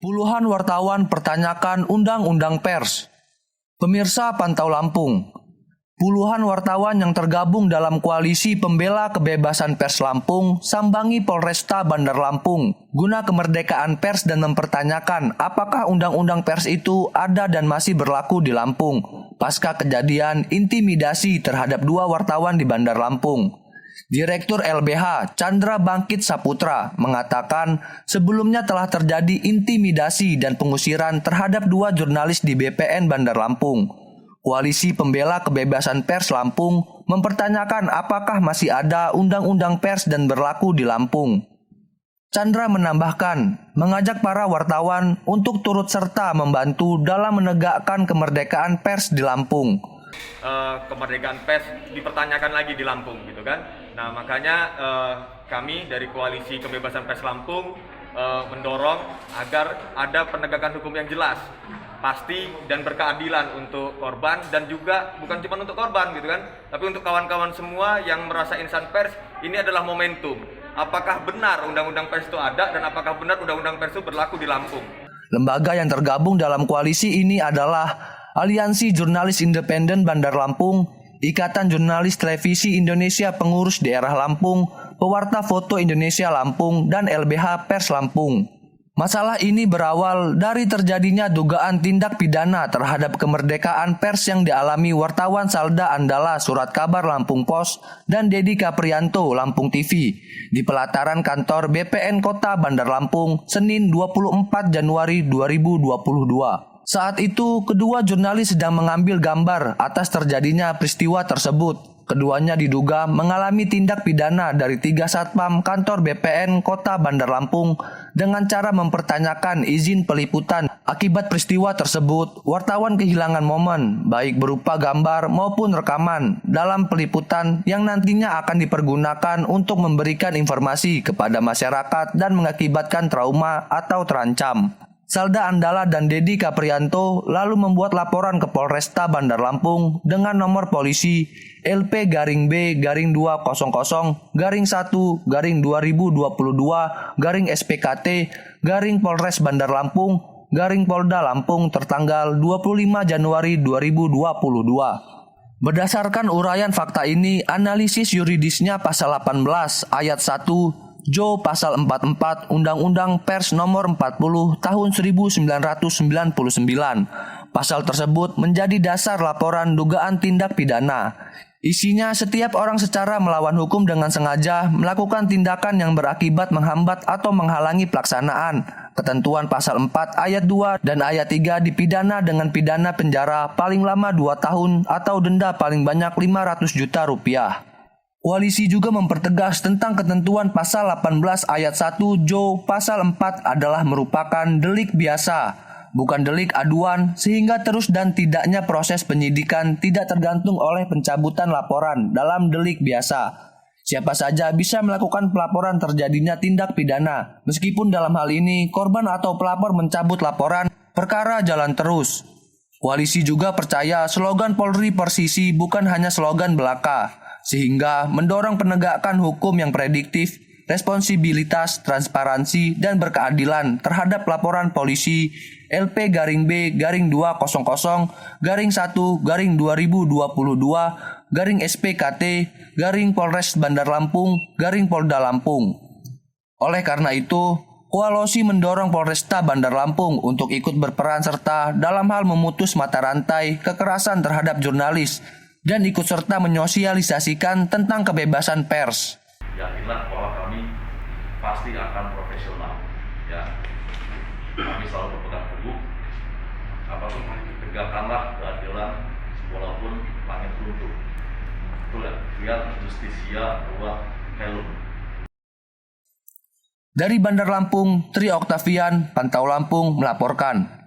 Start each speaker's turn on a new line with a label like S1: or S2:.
S1: Puluhan wartawan pertanyakan Undang-Undang Pers. Pemirsa Pantau Lampung, puluhan wartawan yang tergabung dalam koalisi pembela kebebasan pers Lampung sambangi Polresta Bandar Lampung guna kemerdekaan pers dan mempertanyakan apakah Undang-Undang Pers itu ada dan masih berlaku di Lampung pasca kejadian intimidasi terhadap dua wartawan di Bandar Lampung. Direktur LBH Chandra Bangkit Saputra mengatakan sebelumnya telah terjadi intimidasi dan pengusiran terhadap dua jurnalis di BPN Bandar Lampung. Koalisi Pembela Kebebasan Pers Lampung mempertanyakan apakah masih ada Undang-Undang Pers dan berlaku di Lampung. Chandra menambahkan, mengajak para wartawan untuk turut serta membantu dalam menegakkan kemerdekaan pers di Lampung.
S2: Kemerdekaan pers dipertanyakan lagi di Lampung gitu kan. Nah makanya kami dari Koalisi Kebebasan Pers Lampung mendorong agar ada penegakan hukum yang jelas, pasti dan berkeadilan untuk korban, dan juga bukan cuma untuk korban gitu kan, tapi untuk kawan-kawan semua yang merasa insan pers. Ini adalah momentum. Apakah benar Undang-Undang Pers itu ada dan apakah benar Undang-Undang Pers itu berlaku di Lampung?
S1: Lembaga yang tergabung dalam koalisi ini adalah Aliansi Jurnalis Independen Bandar Lampung, Ikatan Jurnalis Televisi Indonesia Pengurus Daerah Lampung, Pewarta Foto Indonesia Lampung, dan LBH Pers Lampung. Masalah ini berawal dari terjadinya dugaan tindak pidana terhadap kemerdekaan pers yang dialami wartawan Salda Andala Surat Kabar Lampung Pos dan Dedi Caprianto Lampung TV di pelataran kantor BPN Kota Bandar Lampung Senin 24 Januari 2022. Saat itu, kedua jurnalis sedang mengambil gambar atas terjadinya peristiwa tersebut. Keduanya diduga mengalami tindak pidana dari 3 satpam kantor BPN Kota Bandar Lampung dengan cara mempertanyakan izin peliputan. Akibat peristiwa tersebut, wartawan kehilangan momen, baik berupa gambar maupun rekaman, dalam peliputan yang nantinya akan dipergunakan untuk memberikan informasi kepada masyarakat dan mengakibatkan trauma atau terancam. Salda Andala dan Dedi Caprianto lalu membuat laporan ke Polresta Bandar Lampung dengan nomor polisi LP-B-200-2022-SPKT-Polres Bandar Lampung-Polda Lampung tertanggal 25 Januari 2022. Berdasarkan uraian fakta ini, analisis yuridisnya pasal 18 ayat 1 Jo pasal 44 Undang-Undang Pers nomor 40 tahun 1999. Pasal tersebut menjadi dasar laporan dugaan tindak pidana. Isinya setiap orang secara melawan hukum dengan sengaja melakukan tindakan yang berakibat menghambat atau menghalangi pelaksanaan ketentuan pasal 4 ayat 2 dan ayat 3 dipidana dengan pidana penjara paling lama 2 tahun atau denda paling banyak 500 juta rupiah. Koalisi juga mempertegas tentang ketentuan pasal 18 ayat 1 Jo pasal 4 adalah merupakan delik biasa, bukan delik aduan, sehingga terus dan tidaknya proses penyidikan tidak tergantung oleh pencabutan laporan dalam delik biasa. Siapa saja bisa melakukan pelaporan terjadinya tindak pidana, meskipun dalam hal ini korban atau pelapor mencabut laporan, perkara jalan terus. Koalisi juga percaya slogan Polri Persisi bukan hanya slogan belaka, sehingga mendorong penegakan hukum yang prediktif, responsibilitas, transparansi, dan berkeadilan terhadap laporan polisi LP-B-200-1-2022-SPKT-Polres Bandar Lampung-Polda Lampung. Oleh karena itu, koalisi mendorong Polresta Bandar Lampung untuk ikut berperan serta dalam hal memutus mata rantai kekerasan terhadap jurnalis dan ikut serta menyosialisasikan tentang kebebasan pers.
S3: Yakinlah bahwa kami pasti akan profesional. Ya, kami selalu berpegang teguh. Apapun tegakkanlah keadilan walaupun langit runtuh. Itulah fiat justisia buat helm.
S1: Dari Bandar Lampung, Tri Oktavian, Pantau Lampung melaporkan.